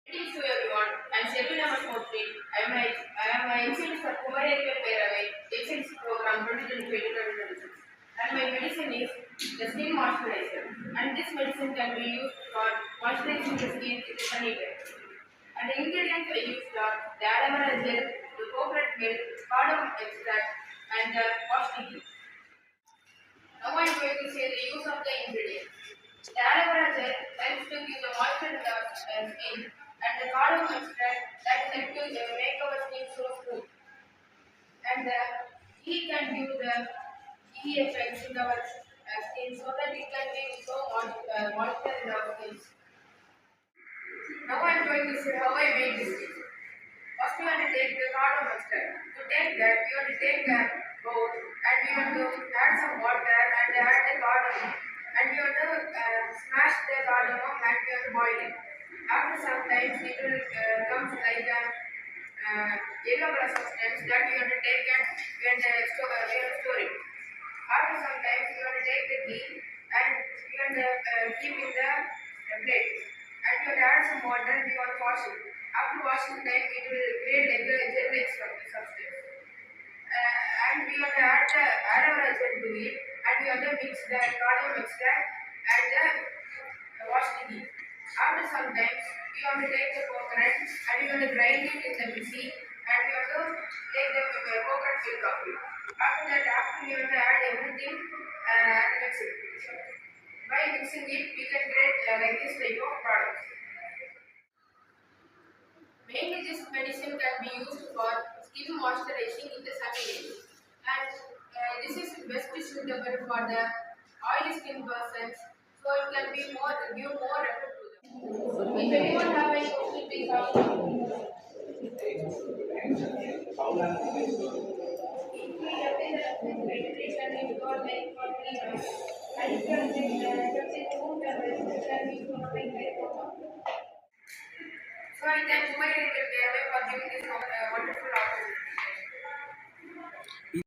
Greetings to everyone. I'm Shelvina Mashmurthy. I am a MCD for Kumariyakal Peravai, HNC program 2025-2026. And my medicine is the skin moisturizer. And this medicine can be used for moisturizing the skin in the sunny weather. And the ingredients I used are the aloe vera gel, the coconut milk, cardamom extract, and the wash tea. Now I am going to say the use of the ingredients. The aloe vera gel helps to give the moisture to the skin, and the cardamom extract that helps to make our skin so smooth. And the tea can give the tea effects in our skin so that it can be so moisture in our skin. Now I am going to say how I made this tea. First, we want to take the cardamom extract. To take that, we want to take the bowl and we want to add some water and add the cardamom. And we want to smash the cardamom and we want to boil it. After some time, it will come like a yellow color substance that we want to take and we want to store it. After some time, we want to take the tea and we want to keep in the plate. And we want to add some water and we want to wash it. After washing time, it will create like a gel-like substance. And we want to add the aloe vera gel to it, and we want to mix the cardamom extract and the wash tea. After some time, we want to take the coconut and we want to grind it in the mixie, and we want to take the coconut milk of it. After that, we want to add everything and mix it. By mixing it, we can create like this type of products. Mainly, this medicine can be used for skin moisturizing in the sunny days, and this is best suitable for the oily skin persons, so it can be give more effect to them. If anyone have any question, please ask. So I thank Kumariyakal Peravai for giving this wonderful opportunity.